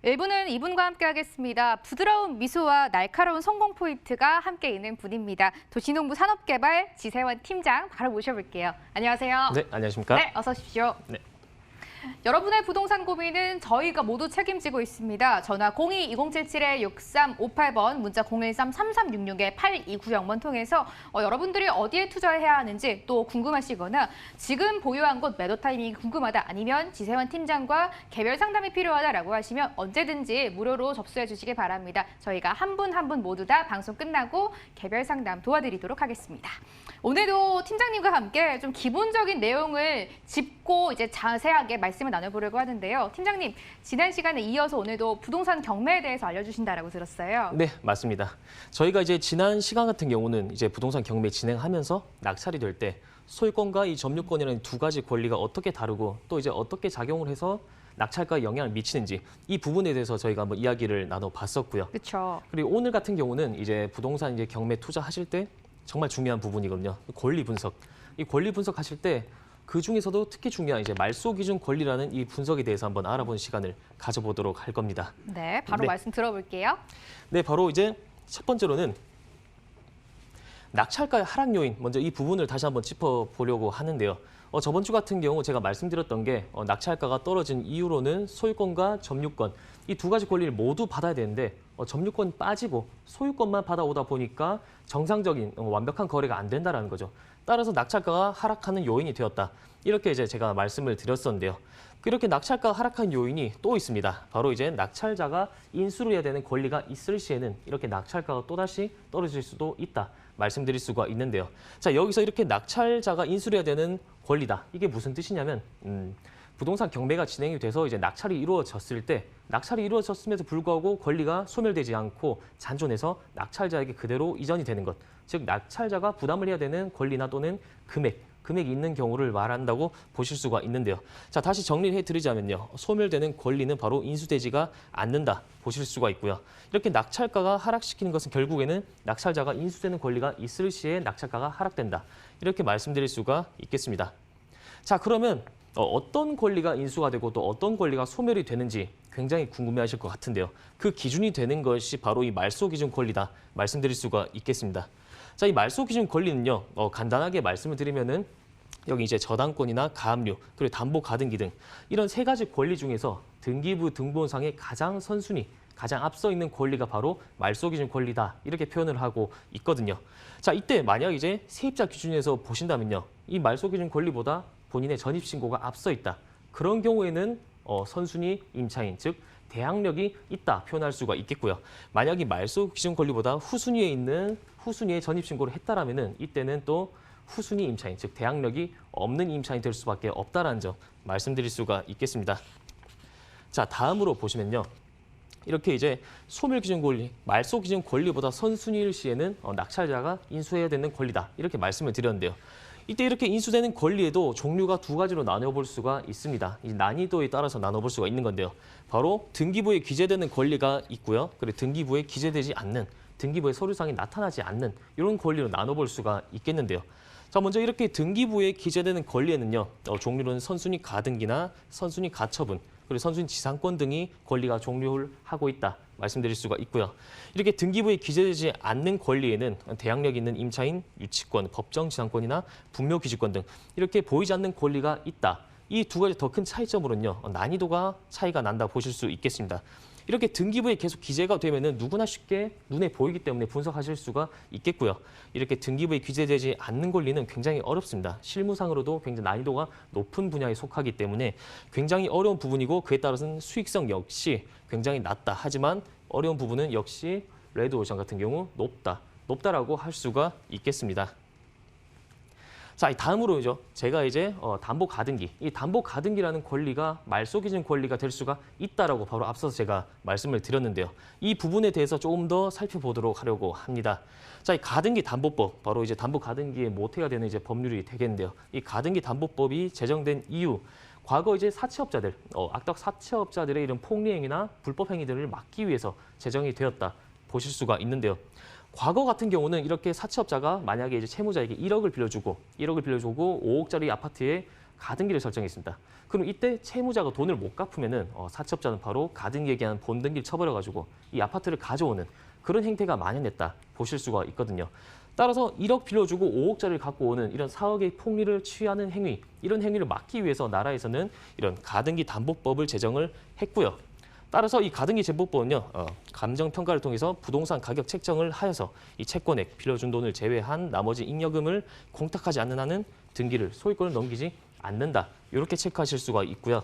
1부는 이분과 함께 하겠습니다. 부드러운 미소와 날카로운 성공 포인트가 함께 있는 분입니다. 도시농부 산업개발 지세원 팀장 바로 모셔볼게요. 안녕하세요. 네, 안녕하십니까? 네, 어서 오십시오. 네. 여러분의 부동산 고민은 저희가 모두 책임지고 있습니다. 전화 02-2077-6358번, 문자 013-3366-8290번 통해서 여러분들이 어디에 투자해야 하는지 또 궁금하시거나 지금 보유한 곳 매도 타이밍이 궁금하다 아니면 지세원 팀장과 개별 상담이 필요하다라고 하시면 언제든지 무료로 접수해 주시기 바랍니다. 저희가 한 분 한 분 모두 다 방송 끝나고 개별 상담 도와드리도록 하겠습니다. 오늘도 팀장님과 함께 좀 기본적인 내용을 짚고 이제 자세하게 말씀을 나눠보려고 하는데요. 팀장님, 지난 시간에 이어서 오늘도 부동산 경매에 대해서 알려주신다라고 들었어요. 네, 맞습니다. 저희가 이제 지난 시간 같은 경우는 이제 부동산 경매 진행하면서 낙찰이 될 때 소유권과 이 점유권이라는 두 가지 권리가 어떻게 다르고 또 이제 어떻게 작용을 해서 낙찰가에 영향을 미치는지 이 부분에 대해서 저희가 한번 이야기를 나눠봤었고요. 그렇죠. 그리고 오늘 같은 경우는 이제 부동산 이제 경매 투자하실 때 정말 중요한 부분이거든요. 권리 분석. 이 권리 분석하실 때 그 중에서도 특히 중요한 이제 말소 기준 권리라는 이 분석에 대해서 한번 알아보는 시간을 가져보도록 할 겁니다. 네, 바로 말씀 들어볼게요. 네, 바로 이제 첫 번째로는 낙찰가의 하락 요인, 먼저 이 부분을 다시 한번 짚어보려고 하는데요. 저번 주 같은 경우 제가 말씀드렸던 게 낙찰가가 떨어진 이유로는 소유권과 점유권, 이 두 가지 권리를 모두 받아야 되는데 점유권 빠지고 소유권만 받아오다 보니까 정상적인 완벽한 거래가 안 된다는 거죠. 따라서 낙찰가가 하락하는 요인이 되었다. 이렇게 이제 제가 말씀을 드렸었는데요. 이렇게 낙찰가가 하락한 요인이 또 있습니다. 바로 이제 낙찰자가 인수를 해야 되는 권리가 있을 시에는 이렇게 낙찰가가 또다시 떨어질 수도 있다. 말씀드릴 수가 있는데요. 자, 여기서 이렇게 낙찰자가 인수를 해야 되는 권리다. 이게 무슨 뜻이냐면 부동산 경매가 진행이 돼서 이제 낙찰이 이루어졌을 때 낙찰이 이루어졌음에도 불구하고 권리가 소멸되지 않고 잔존해서 낙찰자에게 그대로 이전이 되는 것. 즉 낙찰자가 부담을 해야 되는 권리나 또는 금액이 있는 경우를 말한다고 보실 수가 있는데요. 자, 다시 정리를 해드리자면요. 소멸되는 권리는 바로 인수되지가 않는다 보실 수가 있고요. 이렇게 낙찰가가 하락시키는 것은 결국에는 낙찰자가 인수되는 권리가 있을 시에 낙찰가가 하락된다. 이렇게 말씀드릴 수가 있겠습니다. 자, 그러면 어떤 권리가 인수가 되고 또 어떤 권리가 소멸이 되는지 굉장히 궁금해하실 것 같은데요. 그 기준이 되는 것이 바로 이 말소 기준 권리다 말씀드릴 수가 있겠습니다. 자, 이 말소 기준 권리는요. 간단하게 말씀을 드리면은 여기 이제 저당권이나 가압류, 그리고 담보 가등기 등 이런 세 가지 권리 중에서 등기부 등본상의 가장 선순위, 가장 앞서 있는 권리가 바로 말소 기준 권리다. 이렇게 표현을 하고 있거든요. 자, 이때 만약 이제 세입자 기준에서 보신다면요. 이 말소 기준 권리보다 본인의 전입신고가 앞서 있다. 그런 경우에는 선순위 임차인, 즉 대항력이 있다 표현할 수가 있겠고요. 만약 이 말소 기준 권리보다 후순위에 전입신고를 했다라면은 이때는 또 후순위 임차인, 즉 대항력이 없는 임차인이 될 수밖에 없다라는 점 말씀드릴 수가 있겠습니다. 자, 다음으로 보시면요. 이렇게 이제 소멸 기준 권리, 말소 기준 권리보다 선순위일 시에는 낙찰자가 인수해야 되는 권리다. 이렇게 말씀을 드렸는데요. 이때 이렇게 인수되는 권리에도 종류가 두 가지로 나눠볼 수가 있습니다. 이 난이도에 따라서 나눠볼 수가 있는 건데요. 바로 등기부에 기재되는 권리가 있고요. 그리고 등기부에 기재되지 않는, 등기부의 서류상에 나타나지 않는 이런 권리로 나눠볼 수가 있겠는데요. 자, 먼저 이렇게 등기부에 기재되는 권리에는요. 종류는 선순위 가등기나 선순위 가처분, 그리고 선순위 지상권 등이 권리가 종류를 하고 있다 말씀드릴 수가 있고요. 이렇게 등기부에 기재되지 않는 권리에는 대항력 있는 임차인, 유치권, 법정 지상권이나 분묘 기지권 등 이렇게 보이지 않는 권리가 있다. 이 두 가지 더 큰 차이점으로는요. 난이도가 차이가 난다 보실 수 있겠습니다. 이렇게 등기부에 계속 기재가 되면은 누구나 쉽게 눈에 보이기 때문에 분석하실 수가 있겠고요. 이렇게 등기부에 기재되지 않는 권리는 굉장히 어렵습니다. 실무상으로도 굉장히 난이도가 높은 분야에 속하기 때문에 굉장히 어려운 부분이고 그에 따라서는 수익성 역시 굉장히 낮다. 하지만 어려운 부분은 역시 레드오션 같은 경우 높다라고 할 수가 있겠습니다. 자, 다음으로죠. 제가 이제 담보 가등기, 이 담보 가등기라는 권리가 말소 기준 권리가 될 수가 있다라고 바로 앞서서 제가 말씀을 드렸는데요. 이 부분에 대해서 조금 더 살펴보도록 하려고 합니다. 자, 이 가등기 담보법, 바로 이제 담보 가등기의 모태가 되는 이제 법률이 되겠는데요. 이 가등기 담보법이 제정된 이유, 과거 이제 사채업자들, 악덕 사채업자들의 이런 폭리행위나 불법 행위들을 막기 위해서 제정이 되었다 보실 수가 있는데요. 과거 같은 경우는 이렇게 사채업자가 만약에 이제 채무자에게 1억을 빌려주고 5억짜리 아파트에 가등기를 설정했습니다. 그럼 이때 채무자가 돈을 못 갚으면은 사채업자는 바로 가등기에 대한 본등기를 쳐버려가지고 이 아파트를 가져오는 그런 행태가 만연했다 보실 수가 있거든요. 따라서 1억 빌려주고 5억짜리를 갖고 오는 이런 사억의 폭리를 취하는 행위, 이런 행위를 막기 위해서 나라에서는 이런 가등기 담보법을 제정을 했고요. 따라서 이 가등기 제보법은요, 감정 평가를 통해서 부동산 가격 책정을 하여서 이 채권액, 빌려준 돈을 제외한 나머지 잉여금을 공탁하지 않는 한은 등기를 소유권을 넘기지 않는다. 이렇게 체크하실 수가 있고요.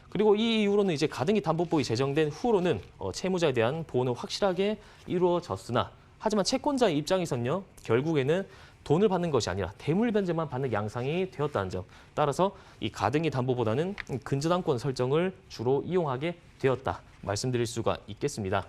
그리고 이 이후로는 이제 가등기 담보법이 제정된 후로는 채무자에 대한 보호는 확실하게 이루어졌으나 하지만 채권자의 입장에서는요, 결국에는 돈을 받는 것이 아니라 대물 변제만 받는 양상이 되었다는 점. 따라서 이 가등기 담보보다는 근저당권 설정을 주로 이용하게 되었다. 말씀드릴 수가 있겠습니다.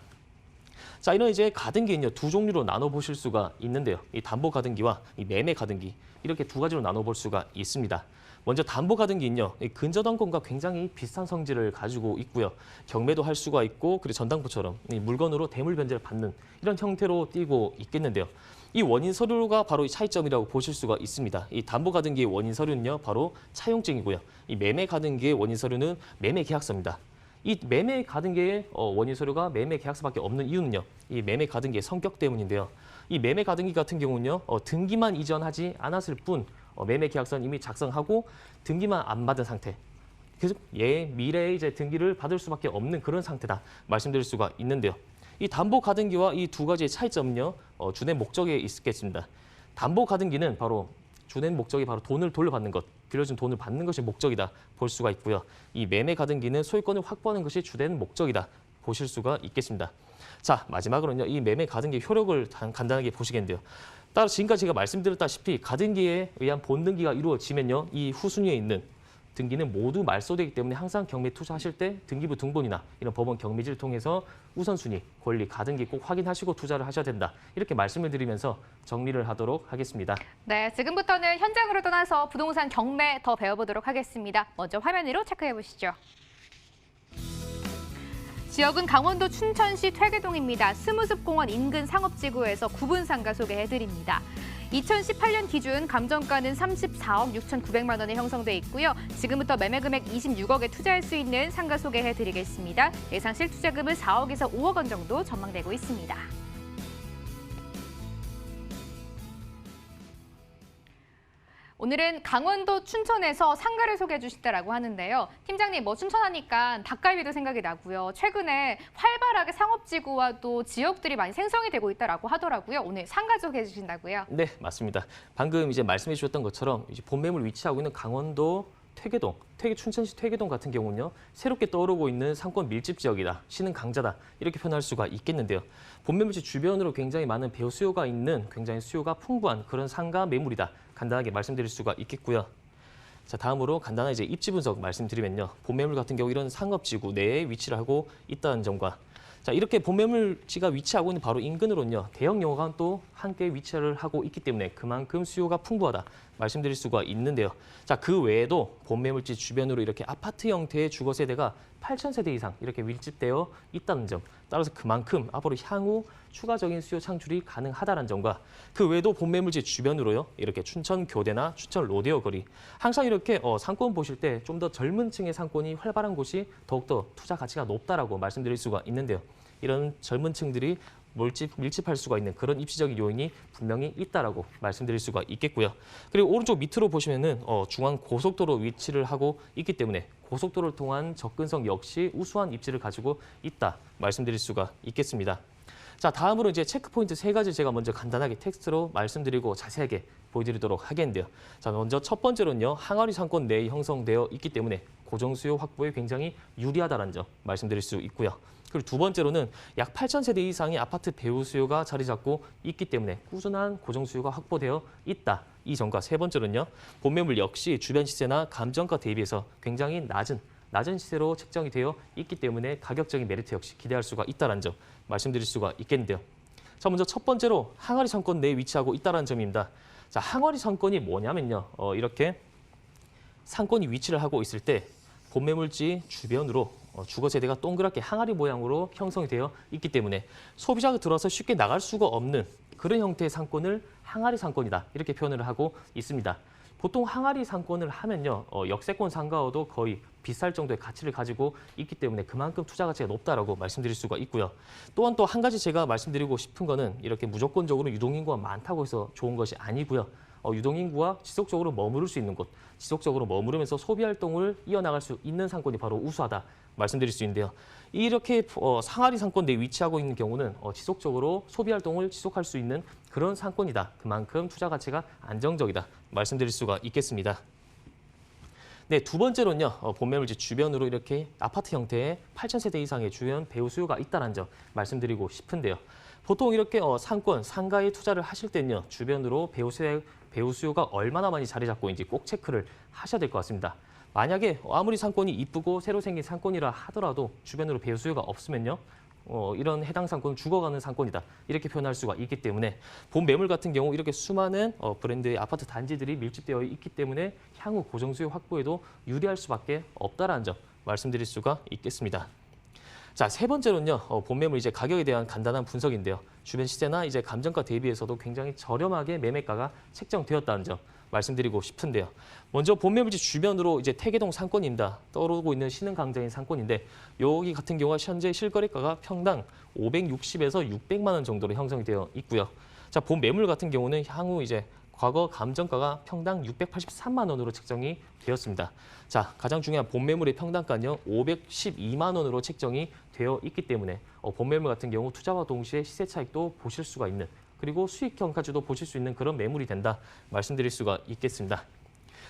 자, 이런 이제 가등기는요, 두 종류로 나눠 보실 수가 있는데요. 이 담보 가등기와 이 매매 가등기, 이렇게 두 가지로 나눠 볼 수가 있습니다. 먼저 담보 가등기는요, 이 근저당권과 굉장히 비슷한 성질을 가지고 있고요. 경매도 할 수가 있고, 그리고 전당포처럼 이 물건으로 대물 변제를 받는 이런 형태로 띄고 있겠는데요. 이 원인 서류가 바로 이 차이점이라고 보실 수가 있습니다. 이 담보 가등기의 원인 서류는요, 바로 차용증이고요. 이 매매 가등기의 원인 서류는 매매 계약서입니다. 이 매매 가등기의 원인 서류가 매매 계약서밖에 없는 이유는요, 이 매매 가등기의 성격 때문인데요. 이 매매 가등기 같은 경우는요, 등기만 이전하지 않았을 뿐 매매 계약서는 이미 작성하고 등기만 안 받은 상태. 그래서 미래에 이제 등기를 받을 수밖에 없는 그런 상태다 말씀드릴 수가 있는데요. 이 담보 가등기와 이 두 가지의 차이점은요, 주된 목적에 있겠습니다. 담보 가등기는 바로 주된 목적이 바로 돈을 돌려받는 것, 빌려준 돈을 받는 것이 목적이다 볼 수가 있고요. 이 매매 가등기는 소유권을 확보하는 것이 주된 목적이다 보실 수가 있겠습니다. 자, 마지막으로는요, 이 매매 가등기 효력을 간단하게 보시겠는데요. 따라 지금까지 제가 말씀드렸다시피 가등기에 의한 본등기가 이루어지면요, 이 후순위에 있는 등기는 모두 말소되기 때문에 항상 경매 투자하실 때 등기부 등본이나 이런 법원 경매지를 통해서 우선순위, 권리, 가등기 꼭 확인하시고 투자를 하셔야 된다. 이렇게 말씀을 드리면서 정리를 하도록 하겠습니다. 네, 지금부터는 현장으로 떠나서 부동산 경매 더 배워보도록 하겠습니다. 먼저 화면 위로 체크해 보시죠. 지역은 강원도 춘천시 퇴계동입니다. 스무습공원 인근 상업지구에서 구분 상가 소개해드립니다. 2018년 기준 감정가는 34억 6,900만 원에 형성돼 있고요. 지금부터 매매 금액 26억에 투자할 수 있는 상가 소개해드리겠습니다. 예상 실투자금은 4억에서 5억 원 정도 전망되고 있습니다. 오늘은 강원도 춘천에서 상가를 소개해 주시다라고 하는데요. 팀장님, 춘천하니까 닭갈비도 생각이 나고요. 최근에 활발하게 상업지구와 또 지역들이 많이 생성이 되고 있다라고 하더라고요. 오늘 상가 소개해 주신다고요? 네, 맞습니다. 방금 이제 말씀해 주셨던 것처럼 이제 본매물 위치하고 있는 강원도 퇴계동, 춘천시 퇴계동 같은 경우는요, 새롭게 떠오르고 있는 상권 밀집 지역이다, 신흥 강자다, 이렇게 표현할 수가 있겠는데요. 본매물지 주변으로 굉장히 많은 배우 수요가 있는 굉장히 수요가 풍부한 그런 상가 매물이다, 간단하게 말씀드릴 수가 있겠고요. 자, 다음으로 간단한 이제 입지 분석 말씀드리면요, 본매물 같은 경우 이런 상업지구 내에 위치를 하고 있다는 점과, 자, 이렇게 본매물지가 위치하고 있는 바로 인근으로는요, 대형 영화관 또 함께 위치를 하고 있기 때문에 그만큼 수요가 풍부하다 말씀드릴 수가 있는데요. 자, 그 외에도 본매물지 주변으로 이렇게 아파트 형태의 주거 세대가 8,000세대 이상 이렇게 밀집되어 있다는 점, 따라서 그만큼 앞으로 향후 추가적인 수요 창출이 가능하다는 점과, 그 외에도 본매물지 주변으로요, 이렇게 춘천 교대나 춘천 로데오 거리, 항상 이렇게 상권 보실 때 좀 더 젊은 층의 상권이 활발한 곳이 더욱더 투자 가치가 높다라고 말씀드릴 수가 있는데요. 이런 젊은 층들이 밀집할 수가 있는 그런 입지적인 요인이 분명히 있다라고 말씀드릴 수가 있겠고요. 그리고 오른쪽 밑으로 보시면은 중앙 고속도로 위치를 하고 있기 때문에 고속도로를 통한 접근성 역시 우수한 입지를 가지고 있다 말씀드릴 수가 있겠습니다. 자, 다음으로 이제 체크포인트 3가지 제가 먼저 간단하게 텍스트로 말씀드리고 자세하게 보여드리도록 하겠는데요. 자, 먼저 첫 번째로는요, 항아리 상권 내에 형성되어 있기 때문에 고정 수요 확보에 굉장히 유리하다는 점 말씀드릴 수 있고요. 그리고 두 번째로는 약 8,000세대 이상의 아파트 배우 수요가 자리 잡고 있기 때문에 꾸준한 고정 수요가 확보되어 있다. 이 점과 세 번째로는요, 본매물 역시 주변 시세나 감정가 대비해서 굉장히 낮은 시세로 책정이 되어 있기 때문에 가격적인 메리트 역시 기대할 수가 있다는 점 말씀드릴 수가 있겠는데요. 자, 먼저 첫 번째로 항아리 상권 내에 위치하고 있다는 점입니다. 자, 항아리 상권이 뭐냐면요, 이렇게 상권이 위치를 하고 있을 때 본매물지 주변으로 주거 세대가 동그랗게 항아리 모양으로 형성이 되어 있기 때문에 소비자가 들어와서 쉽게 나갈 수가 없는 그런 형태의 상권을 항아리 상권이다, 이렇게 표현을 하고 있습니다. 보통 항아리 상권을 하면요, 역세권 상가와도 거의 비쌀 정도의 가치를 가지고 있기 때문에 그만큼 투자 가치가 높다라고 말씀드릴 수가 있고요. 또한 또 한 가지 제가 말씀드리고 싶은 거는 이렇게 무조건적으로 유동인구가 많다고 해서 좋은 것이 아니고요. 유동인구가 지속적으로 머무를 수 있는 곳, 지속적으로 머무르면서 소비 활동을 이어나갈 수 있는 상권이 바로 우수하다 말씀드릴 수 있는데요. 이렇게 상하리 상권 내에 위치하고 있는 경우는 지속적으로 소비 활동을 지속할 수 있는 그런 상권이다. 그만큼 투자 가치가 안정적이다 말씀드릴 수가 있겠습니다. 네, 두 번째로는요. 본매물지 주변으로 이렇게 아파트 형태의 8,000세대 이상의 주변 배후 수요가 있다는 점 말씀드리고 싶은데요. 보통 이렇게 상권, 상가에 투자를 하실 때는요. 주변으로 배후 수요가 얼마나 많이 자리 잡고 있는지 꼭 체크를 하셔야 될 것 같습니다. 만약에 아무리 상권이 이쁘고 새로 생긴 상권이라 하더라도 주변으로 배후 수요가 없으면요. 이런 해당 상권은 죽어가는 상권이다. 이렇게 표현할 수가 있기 때문에 본 매물 같은 경우 이렇게 수많은 브랜드의 아파트 단지들이 밀집되어 있기 때문에 향후 고정 수요 확보에도 유리할 수밖에 없다라는 점 말씀드릴 수가 있겠습니다. 자, 세 번째로는요. 본 매물 이제 가격에 대한 간단한 분석인데요. 주변 시세나 이제 감정가 대비해서도 굉장히 저렴하게 매매가가 책정되었다는 점 말씀드리고 싶은데요. 먼저 본 매물지 주변으로 이제 태계동 상권입니다. 떠오르고 있는 신흥강자인 상권인데 여기 같은 경우가 현재 실거래가가 평당 560에서 600만 원 정도로 형성이 되어 있고요. 자, 본 매물 같은 경우는 향후 이제 과거 감정가가 평당 683만 원으로 책정이 되었습니다. 자, 가장 중요한 본 매물의 평당가는요, 512만 원으로 책정이 되어 있기 때문에 본 매물 같은 경우 투자와 동시에 시세 차익도 보실 수가 있는 그리고 수익 형까지도 보실 수 있는 그런 매물이 된다 말씀드릴 수가 있겠습니다.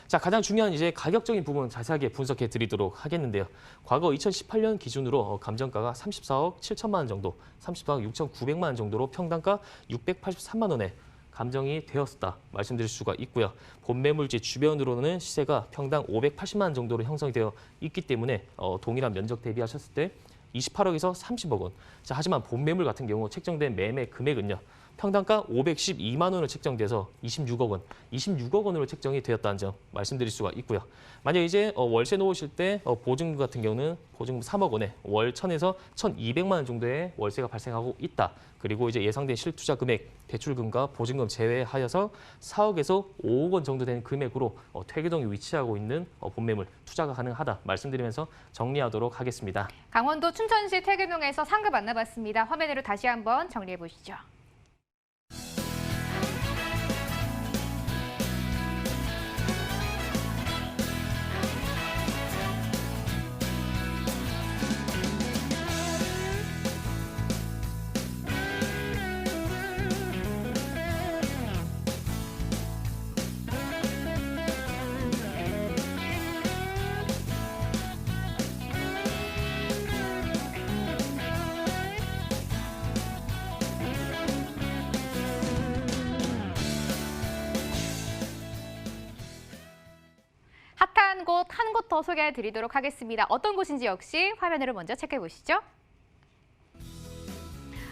자, 가장 중요한 이제 가격적인 부분 자세하게 분석해 드리도록 하겠는데요. 과거 2018년 기준으로 감정가가 34억 7천만 원 정도, 34억 6,900만 원 정도로 평당가 683만 원에 감정이 되었다 말씀드릴 수가 있고요. 본 매물지 주변으로는 시세가 평당 580만 원 정도로 형성이 되어 있기 때문에 동일한 면적 대비하셨을 때 28억에서 30억 원. 자, 하지만 본 매물 같은 경우 책정된 매매 금액은요. 평당가 512만 원으로 책정돼서 26억 원, 26억 원으로 책정이 되었다는 점 말씀드릴 수가 있고요. 만약 이제 월세 놓으실 때 보증금 같은 경우는 보증금 3억 원에 월 1,000에서 1,200만 원 정도의 월세가 발생하고 있다. 그리고 이제 예상된 실투자 금액, 대출금과 보증금 제외하여서 4억에서 5억 원 정도 되는 금액으로 태계동에 위치하고 있는 본매물 투자가 가능하다 말씀드리면서 정리하도록 하겠습니다. 강원도 춘천시 태계동에서 상가 만나봤습니다. 화면으로 다시 한번 정리해 보시죠. 핫한 곳 한 곳 더 소개해 드리도록 하겠습니다. 어떤 곳인지 역시 화면으로 먼저 체크해 보시죠.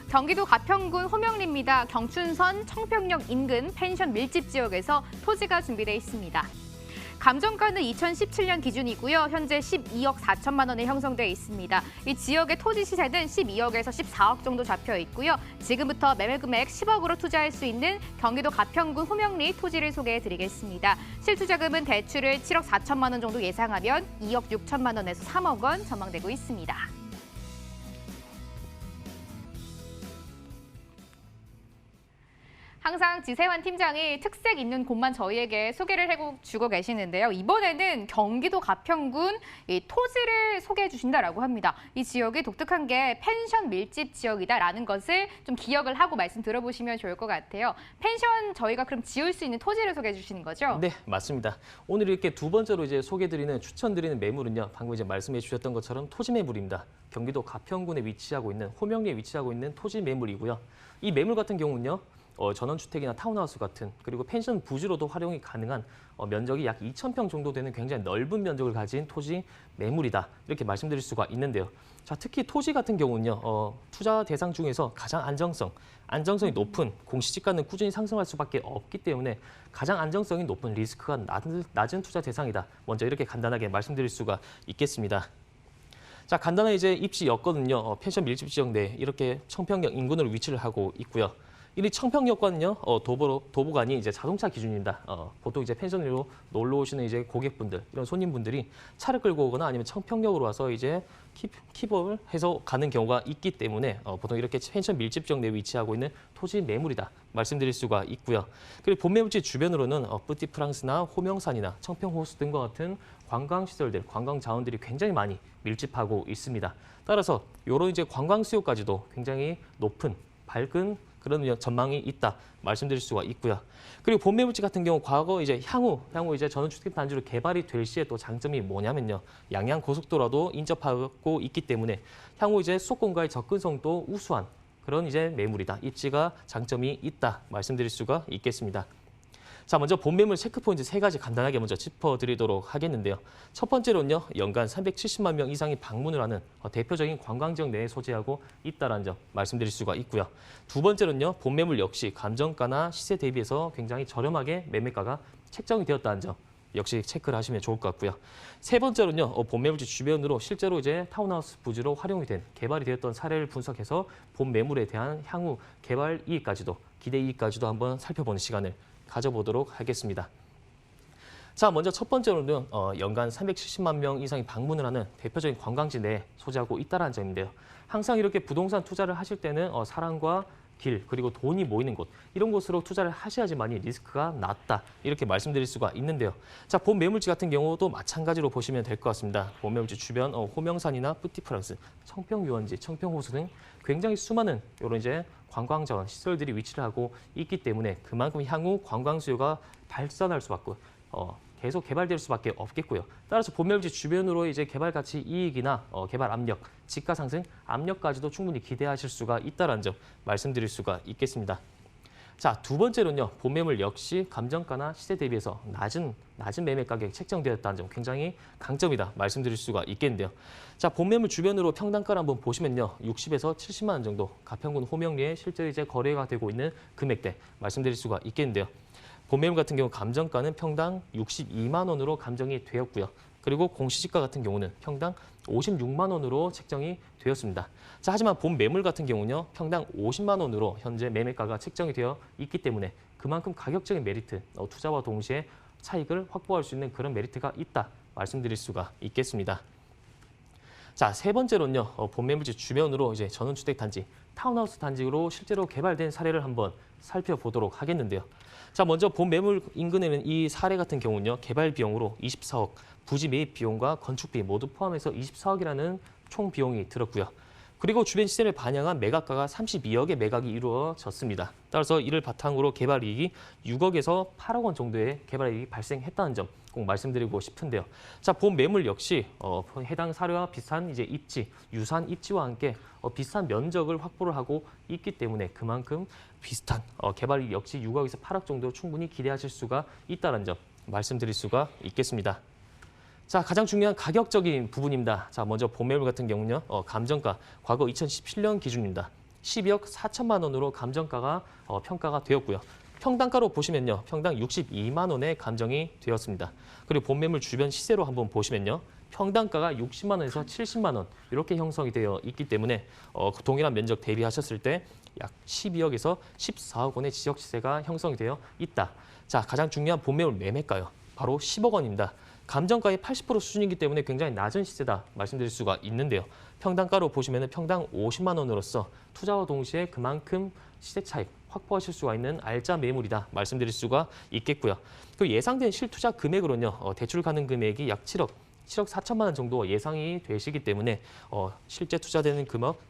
경기도 가평군 호명리입니다. 경춘선 청평역 인근 펜션 밀집 지역에서 토지가 준비되어 있습니다. 감정가는 2017년 기준이고요. 현재 12억 4천만 원에 형성되어 있습니다. 이 지역의 토지 시세는 12억에서 14억 정도 잡혀 있고요. 지금부터 매매 금액 10억으로 투자할 수 있는 경기도 가평군 호명리 토지를 소개해 드리겠습니다. 실투자금은 대출을 7억 4천만 원 정도 예상하면 2억 6천만 원에서 3억 원 전망되고 있습니다. 항상 지세환 팀장이 특색 있는 곳만 저희에게 소개를 해주고 계시는데요. 이번에는 경기도 가평군 이 토지를 소개해 주신다라고 합니다. 이 지역이 독특한 게 펜션 밀집 지역이다라는 것을 좀 기억을 하고 말씀 들어보시면 좋을 것 같아요. 펜션 저희가 그럼 지을 수 있는 토지를 소개해 주시는 거죠? 네, 맞습니다. 오늘 이렇게 두 번째로 이제 소개드리는 추천드리는 매물은요. 방금 이제 말씀해 주셨던 것처럼 토지 매물입니다. 경기도 가평군에 위치하고 있는 호명리에 위치하고 있는 토지 매물이고요. 이 매물 같은 경우는요. 전원주택이나 타운하우스 같은 그리고 펜션 부지로도 활용이 가능한 면적이 약 2,000평 정도 되는 굉장히 넓은 면적을 가진 토지 매물이다. 이렇게 말씀드릴 수가 있는데요. 자, 특히 토지 같은 경우는요. 투자 대상 중에서 가장 안정성이 높은 공시지가는 꾸준히 상승할 수밖에 없기 때문에 가장 안정성이 높은 리스크가 낮은 투자 대상이다. 먼저 이렇게 간단하게 말씀드릴 수가 있겠습니다. 자, 간단한 이제 입지 여건은요. 펜션 밀집 지역 내 이렇게 청평역 인근으로 위치를 하고 있고요. 이 청평역과는요, 도보간이 이제 자동차 기준입니다. 보통 이제 펜션으로 놀러 오시는 이제 고객분들, 이런 손님분들이 차를 끌고 오거나 아니면 청평역으로 와서 이제 킵업을 해서 가는 경우가 있기 때문에 보통 이렇게 펜션 밀집 지역 내에 위치하고 있는 토지 매물이다 말씀드릴 수가 있고요. 그리고 본 매물지 주변으로는 뿌띠프랑스나 호명산이나 청평호수 등과 같은 관광시설들, 관광 자원들이 굉장히 많이 밀집하고 있습니다. 따라서 이런 이제 관광 수요까지도 굉장히 높은 밝은 그런 전망이 있다 말씀드릴 수가 있고요. 그리고 본 매물지 같은 경우 과거 이제 향후 이제 전원주택 단지로 개발이 될 시에 또 장점이 뭐냐면요. 양양 고속도로도 인접하고 있기 때문에 향후 이제 수도권과의 접근성도 우수한 그런 이제 매물이다. 입지가 장점이 있다 말씀드릴 수가 있겠습니다. 자, 먼저 본 매물 체크 포인트 3가지 간단하게 먼저 짚어드리도록 하겠는데요. 첫 번째로는요, 연간 370만 명 이상이 방문을 하는 대표적인 관광지역 내에 소재하고 있다는 점 말씀드릴 수가 있고요. 두 번째로는요, 본 매물 역시 감정가나 시세 대비해서 굉장히 저렴하게 매매가가 책정이 되었다는 점 역시 체크를 하시면 좋을 것 같고요. 세 번째로는요, 본 매물지 주변으로 실제로 이제 타운하우스 부지로 활용이 된 개발이 되었던 사례를 분석해서 본 매물에 대한 향후 개발 이익까지도 기대 이익까지도 한번 살펴보는 시간을 가져보도록 하겠습니다. 자, 먼저 첫 번째로는 연간 370만 명 이상이 방문을 하는 대표적인 관광지 내에 소재하고 있다는 점인데요. 항상 이렇게 부동산 투자를 하실 때는 사람과 길, 그리고 돈이 모이는 곳, 이런 곳으로 투자를 하셔야지만이 리스크가 낮다, 이렇게 말씀드릴 수가 있는데요. 자, 본 매물지 같은 경우도 마찬가지로 보시면 될 것 같습니다. 본 매물지 주변 호명산이나 뿌띠프랑스, 청평유원지, 청평호수 등 굉장히 수많은 이런 이제 관광 자원 시설들이 위치를 하고 있기 때문에 그만큼 향후 관광 수요가 발산할 수밖에 계속 개발될 수밖에 없겠고요. 따라서 본 매물지 주변으로 이제 개발 가치 이익이나 개발 압력, 지가 상승 압력까지도 충분히 기대하실 수가 있다는 점 말씀드릴 수가 있겠습니다. 자, 두 번째로는요, 본 매물 역시 감정가나 시세 대비해서 낮은 매매 가격이 책정되었다는 점 굉장히 강점이다 말씀드릴 수가 있겠는데요. 자, 본 매물 주변으로 평당가를 한번 보시면요, 60에서 70만 원 정도 가평군 호명리에 실제 이제 거래가 되고 있는 금액대 말씀드릴 수가 있겠는데요. 본 매물 같은 경우 감정가는 평당 62만 원으로 감정이 되었고요. 그리고 공시지가 같은 경우는 평당 56만 원으로 책정이 되었습니다. 자, 하지만 본 매물 같은 경우는요, 평당 50만 원으로 현재 매매가가 책정이 되어 있기 때문에 그만큼 가격적인 메리트, 투자와 동시에 차익을 확보할 수 있는 그런 메리트가 있다 말씀드릴 수가 있겠습니다. 자, 세 번째로는요, 본 매물지 주변으로 이제 전원주택 단지, 타운하우스 단지로 실제로 개발된 사례를 한번 살펴보도록 하겠는데요. 자, 먼저 본 매물 인근에는 이 사례 같은 경우는요, 개발 비용으로 24억, 부지 매입 비용과 건축비 모두 포함해서 24억이라는 총 비용이 들었고요. 그리고 주변 시세를 반영한 매각가가 32억의 매각이 이루어졌습니다. 따라서 이를 바탕으로 개발 이익이 6억에서 8억 원 정도의 개발 이익이 발생했다는 점 꼭 말씀드리고 싶은데요. 자, 본 매물 역시 해당 사례와 비슷한 이제 입지, 유사한 입지와 함께 비슷한 면적을 확보를 하고 있기 때문에 그만큼 비슷한 개발 이익 역시 6억에서 8억 정도 충분히 기대하실 수가 있다는 점 말씀드릴 수가 있겠습니다. 자, 가장 중요한 가격적인 부분입니다. 자, 먼저 본 매물 같은 경우는요, 감정가 과거 2017년 기준입니다. 12억 4천만 원으로 감정가가 평가가 되었고요. 평당가로 보시면요, 평당 62만 원에 감정이 되었습니다. 그리고 본 매물 주변 시세로 한번 보시면요, 평당가가 60만 원에서 70만 원 이렇게 형성이 되어 있기 때문에 동일한 면적 대비하셨을 때 약 12억에서 14억 원의 지적 시세가 형성이 되어 있다. 자, 가장 중요한 본 매물 매매가요, 바로 10억 원입니다. 감정가의 80% 수준이기 때문에 굉장히 낮은 시세다 말씀드릴 수가 있는데요. 평당가로 보시면 평당 50만 원으로서 투자와 동시에 그만큼 시세 차익 확보하실 수가 있는 알짜 매물이다 말씀드릴 수가 있겠고요. 그 예상된 실투자 금액으로는요, 대출 가능 금액이 약 7억 4천만 원 정도 예상이 되시기 때문에 실제 투자되는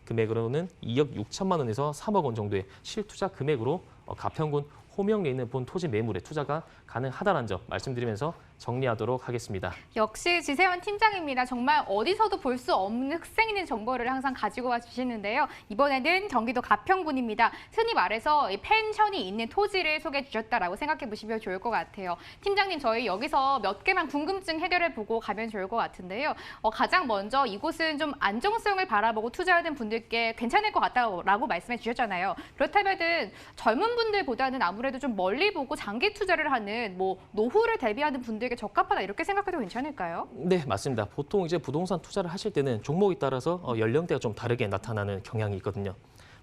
금액으로는 2억 6천만 원에서 3억 원 정도의 실투자 금액으로 가평군 호명리에 있는 본 토지 매물에 투자가 가능하다는 점 말씀드리면서 정리하도록 하겠습니다. 역시 지세원 팀장입니다. 정말 어디서도 볼 수 없는 흑색 있는 정보를 항상 가지고 와 주시는데요. 이번에는 경기도 가평군입니다. 흔히 말해서 이 펜션이 있는 토지를 소개해 주셨다라고 생각해 보시면 좋을 것 같아요. 팀장님, 저희 여기서 몇 개만 궁금증 해결해 보고 가면 좋을 것 같은데요. 가장 먼저 이곳은 좀 안정성을 바라보고 투자하는 분들께 괜찮을 것 같다라고 말씀해 주셨잖아요. 그렇다면은 젊은 분들보다는 아무래도 좀 멀리 보고 장기 투자를 하는 노후를 대비하는 분들에게 적합하다 이렇게 생각해도 괜찮을까요? 네, 맞습니다. 보통 이제 부동산 투자를 하실 때는 종목에 따라서 연령대가 좀 다르게 나타나는 경향이 있거든요.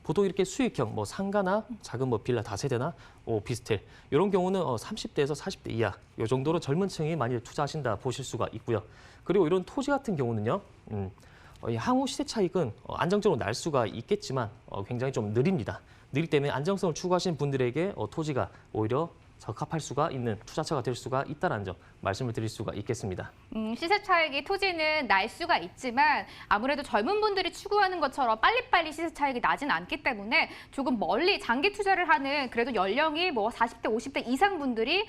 보통 이렇게 수익형, 뭐 상가나 작은 뭐 빌라 다세대나 오피스텔 이런 경우는 30대에서 40대 이하 이 정도로 젊은 층이 많이 투자하신다 보실 수가 있고요. 그리고 이런 토지 같은 경우는요. 이 향후 시세 차익은 안정적으로 날 수가 있겠지만 굉장히 좀 느립니다. 느리기 때문에 안정성을 추구하시는 분들에게 토지가 오히려 적합할 수가 있는 투자처가 될 수가 있다는 점 말씀을 드릴 수가 있겠습니다. 시세 차익이 토지는 날 수가 있지만 아무래도 젊은 분들이 추구하는 것처럼 빨리빨리 시세 차익이 나진 않기 때문에 조금 멀리 장기 투자를 하는 그래도 연령이 뭐 40대, 50대 이상 분들이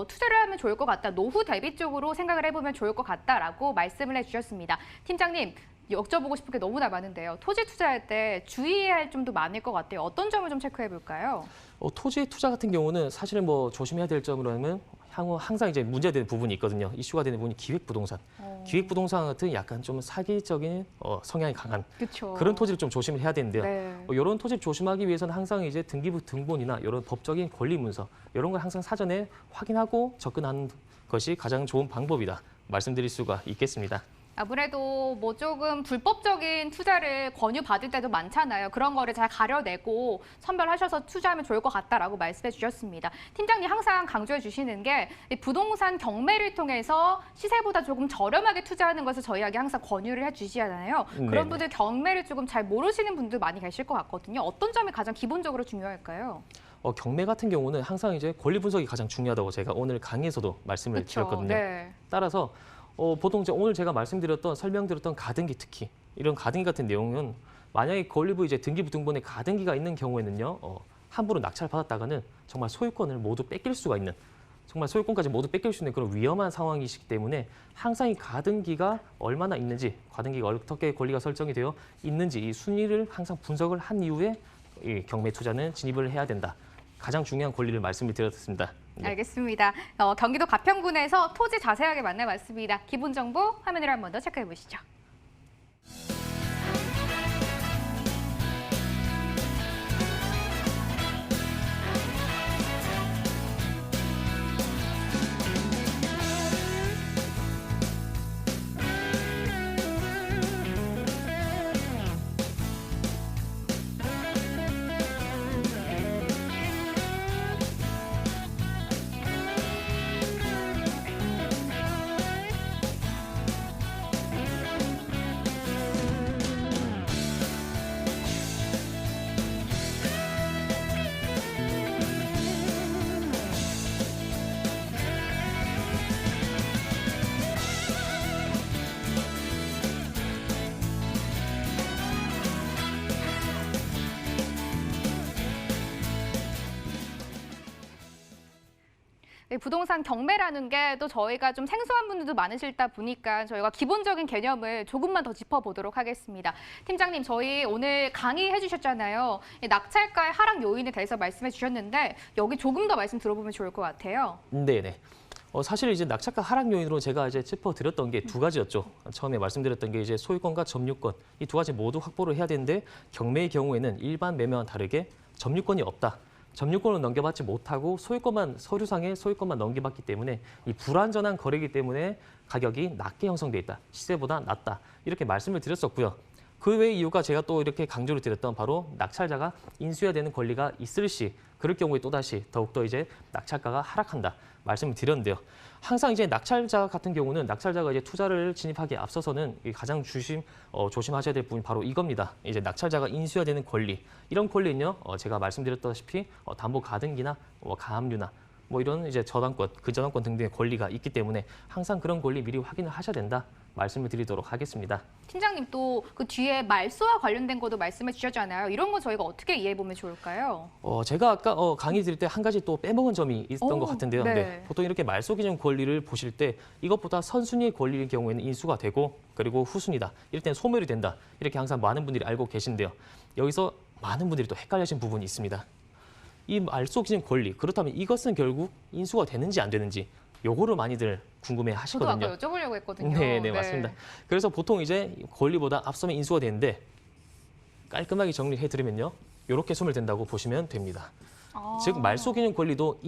투자를 하면 좋을 것 같다. 노후 대비 쪽으로 생각을 해보면 좋을 것 같다라고 말씀을 해주셨습니다. 팀장님. 여쭤보고 싶은 게 너무나 많은데요. 토지 투자할 때 주의해야 할 점도 많을 것 같아요. 어떤 점을 좀 체크해 볼까요? 토지 투자 같은 경우는 사실은 뭐 조심해야 될 점으로는 향후 항상 이제 문제되는 부분이 있거든요. 이슈가 되는 부분이 기획부동산. 기획부동산 같은 약간 좀 사기적인 성향이 강한 그쵸. 그런 토지를 좀 조심을 해야 되는데요. 네. 이런 토지를 조심하기 위해서는 항상 이제 등기부 등본이나 이런 법적인 권리 문서 이런 걸 항상 사전에 확인하고 접근하는 것이 가장 좋은 방법이다. 말씀드릴 수가 있겠습니다. 아무래도 뭐 조금 불법적인 투자를 권유받을 때도 많잖아요. 그런 거를 잘 가려내고 선별하셔서 투자하면 좋을 것 같다라고 말씀해 주셨습니다. 팀장님 항상 강조해 주시는 게 이 부동산 경매를 통해서 시세보다 조금 저렴하게 투자하는 것을 저희에게 항상 권유를 해 주시잖아요. 그런 네네. 분들 경매를 조금 잘 모르시는 분들 많이 계실 것 같거든요. 어떤 점이 가장 기본적으로 중요할까요? 경매 같은 경우는 항상 이제 권리 분석이 가장 중요하다고 제가 오늘 강의에서도 말씀을 그쵸. 드렸거든요. 네. 따라서 보통 이제 오늘 제가 말씀드렸던 설명드렸던 가등기 특히 이런 가등기 같은 내용은 만약에 권리부 이제 등기부 등본에 가등기가 있는 경우에는요 함부로 낙찰 받았다가는 정말 소유권을 모두 뺏길 수가 있는 정말 소유권까지 모두 뺏길 수 있는 그런 위험한 상황이시기 때문에 항상 이 가등기가 얼마나 있는지 가등기가 어떻게 권리가 설정이 되어 있는지 이 순위를 항상 분석을 한 이후에 이 경매 투자는 진입을 해야 된다. 가장 중요한 권리를 말씀을 드렸습니다. 네. 알겠습니다. 경기도 가평군에서 토지 자세하게 만나봤습니다. 기본 정보 화면으로 한 번 더 체크해 보시죠. 부동산 경매라는 게 또 저희가 좀 생소한 분들도 많으실다 보니까 저희가 기본적인 개념을 조금만 더 짚어보도록 하겠습니다. 팀장님, 저희 오늘 강의해 주셨잖아요. 낙찰가의 하락 요인에 대해서 말씀해 주셨는데 여기 조금 더 말씀 들어보면 좋을 것 같아요. 네네. 사실 이제 낙찰가 하락 요인으로 제가 이제 짚어드렸던 게 두 가지였죠. 처음에 말씀드렸던 게 이제 소유권과 점유권 이 두 가지 모두 확보를 해야 되는데 경매의 경우에는 일반 매매와는 다르게 점유권이 없다. 점유권을 넘겨받지 못하고 소유권만 서류상에 소유권만 넘겨받기 때문에 이 불완전한 거래이기 때문에 가격이 낮게 형성돼 있다. 시세보다 낮다. 이렇게 말씀을 드렸었고요. 그 외의 이유가 제가 또 이렇게 강조를 드렸던 바로 낙찰자가 인수해야 되는 권리가 있을 시 그럴 경우에 또다시 더욱더 이제 낙찰가가 하락한다. 말씀을 드렸는데요. 항상 이제 낙찰자 같은 경우는 낙찰자가 이제 투자를 진입하기에 앞서서는 가장 조심하셔야 될 부분이 바로 이겁니다. 이제 낙찰자가 인수해야 되는 권리. 이런 권리는요, 제가 말씀드렸다시피 담보 가등기나 가압류나 뭐 이런 이제 저당권, 그저당권 등등의 권리가 있기 때문에 항상 그런 권리 미리 확인을 하셔야 된다. 말씀을 드리도록 하겠습니다. 팀장님 또 그 뒤에 말소와 관련된 것도 말씀해 주셨잖아요. 이런 거 저희가 어떻게 이해해 보면 좋을까요? 제가 아까 강의 드릴 때 한 가지 또 빼먹은 점이 있었던 것 같은데요. 네. 네. 보통 이렇게 말소 기준 권리를 보실 때 이것보다 선순위의 권리의 경우에는 인수가 되고 그리고 후순위다. 이럴 때는 소멸이 된다. 이렇게 항상 많은 분들이 알고 계신데요. 여기서 많은 분들이 또 헷갈리신 부분이 있습니다. 이 말소 기준 권리, 그렇다면 이것은 결국 인수가 되는지 안 되는지 요거를 많이들 궁금해 저도 하시거든요. 아까 여쭤보려고 했거든요. 네, 맞습니다. 그래서 보통 이제 권리보다 앞서면 인수가 되는데 깔끔하게 정리해 드리면요. 이렇게 소멸된다고 보시면 됩니다. 즉 말소 기준 권리도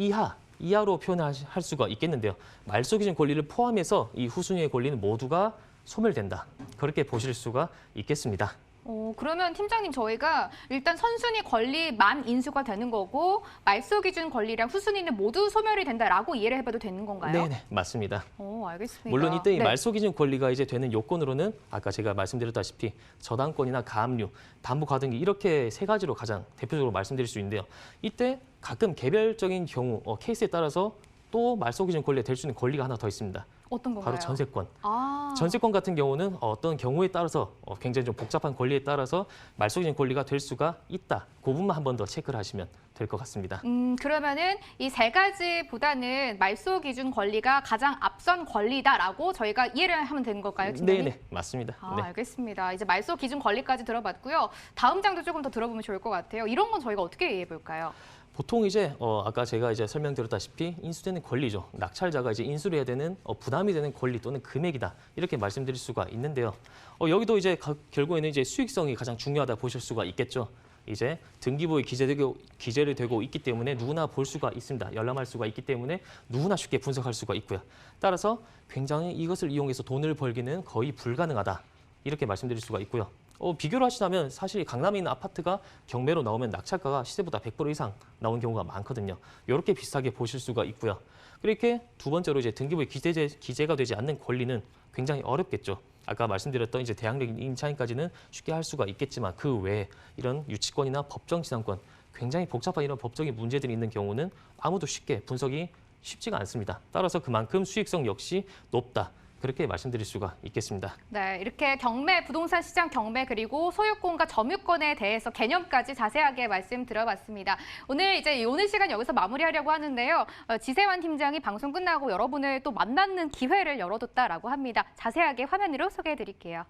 이하로 표현할 수가 있겠는데요. 말소 기준 권리를 포함해서 이 후순위의 권리는 모두가 소멸된다. 그렇게 보실 수가 있겠습니다. 그러면 팀장님 저희가 일단 선순위 권리만 인수가 되는 거고 말소 기준 권리랑 후순위는 모두 소멸이 된다라고 이해를 해봐도 되는 건가요? 네네, 맞습니다. 알겠습니다. 물론 이때 이 네. 말소 기준 권리가 이제 되는 요건으로는 아까 제가 말씀드렸다시피 저당권이나 가압류, 담보 가등기 이렇게 세 가지로 가장 대표적으로 말씀드릴 수 있는데요. 이때 가끔 개별적인 경우 케이스에 따라서 또 말소 기준 권리가 될 수 있는 권리가 하나 더 있습니다. 어떤 건가요? 바로 전세권. 아, 전세권 같은 경우는 어떤 경우에 따라서 굉장히 좀 복잡한 권리에 따라서 말소 기준 권리가 될 수가 있다. 그 부분만 한 번 더 체크를 하시면 될 것 같습니다. 그러면은 이 세 가지보다는 말소 기준 권리가 가장 앞선 권리다라고 저희가 이해를 하면 되는 걸까요, 팀장님? 네네, 맞습니다. 아, 네. 알겠습니다. 이제 말소 기준 권리까지 들어봤고요. 다음 장도 조금 더 들어보면 좋을 것 같아요. 이런 건 저희가 어떻게 이해해 볼까요? 보통 이제 아까 제가 이제 설명드렸다시피 인수되는 권리죠. 낙찰자가 이제 인수를 해야 되는 부담이 되는 권리 또는 금액이다. 이렇게 말씀드릴 수가 있는데요. 여기도 이제 결국에는 이제 수익성이 가장 중요하다 보실 수가 있겠죠. 이제 등기부에 기재를 되고 있기 때문에 누구나 볼 수가 있습니다. 열람할 수가 있기 때문에 누구나 쉽게 분석할 수가 있고요. 따라서 굉장히 이것을 이용해서 돈을 벌기는 거의 불가능하다. 이렇게 말씀드릴 수가 있고요. 비교를 하시자면 사실 강남에 있는 아파트가 경매로 나오면 낙찰가가 시세보다 100% 이상 나온 경우가 많거든요. 이렇게 비슷하게 보실 수가 있고요. 그렇게 두 번째로 이제 등기부에 기재가 되지 않는 권리는 굉장히 어렵겠죠. 아까 말씀드렸던 이제 대항력 임차인까지는 쉽게 할 수가 있겠지만 그 외에 이런 유치권이나 법정 지상권 굉장히 복잡한 이런 법적인 문제들이 있는 경우는 아무도 쉽게 분석이 쉽지가 않습니다. 따라서 그만큼 수익성 역시 높다. 그렇게 말씀드릴 수가 있겠습니다. 네, 이렇게 경매, 부동산 시장 경매 그리고 소유권과 점유권에 대해서 개념까지 자세하게 말씀 들어봤습니다. 오늘 시간 여기서 마무리하려고 하는데요. 지세환 팀장이 방송 끝나고 여러분을 또 만나는 기회를 열어뒀다라고 합니다. 자세하게 화면으로 소개해드릴게요.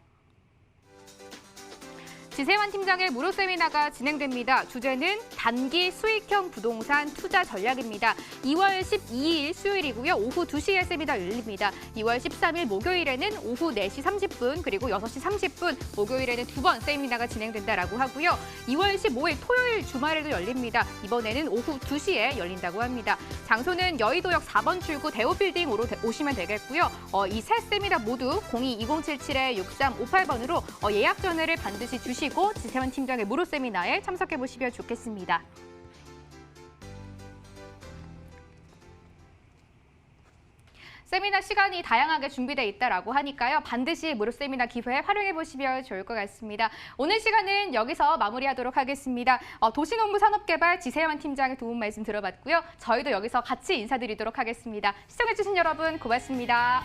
지세환 팀장의 무료 세미나가 진행됩니다. 주제는 단기 수익형 부동산 투자 전략입니다. 2월 12일 수요일이고요. 오후 2시에 세미나 열립니다. 2월 13일 목요일에는 오후 4시 30분 그리고 6시 30분 목요일에는 2번 세미나가 진행된다라고 하고요. 2월 15일 토요일 주말에도 열립니다. 이번에는 오후 2시에 열린다고 합니다. 장소는 여의도역 4번 출구 대우빌딩으로 오시면 되겠고요. 이 세 세미나 모두 02-2077-6358번으로 예약 전화를 반드시 주시고 지세환 팀장의 무료 세미나에 참석해 보시면 좋겠습니다. 세미나 시간이 다양하게 준비되어 있다라고 하니까요. 반드시 무료 세미나 기회 활용해 보시면 좋을 것 같습니다. 오늘 시간은 여기서 마무리하도록 하겠습니다. 도시농부산업개발 지세환 팀장의 도움 말씀 들어봤고요. 저희도 여기서 같이 인사드리도록 하겠습니다. 시청해주신 여러분 고맙습니다.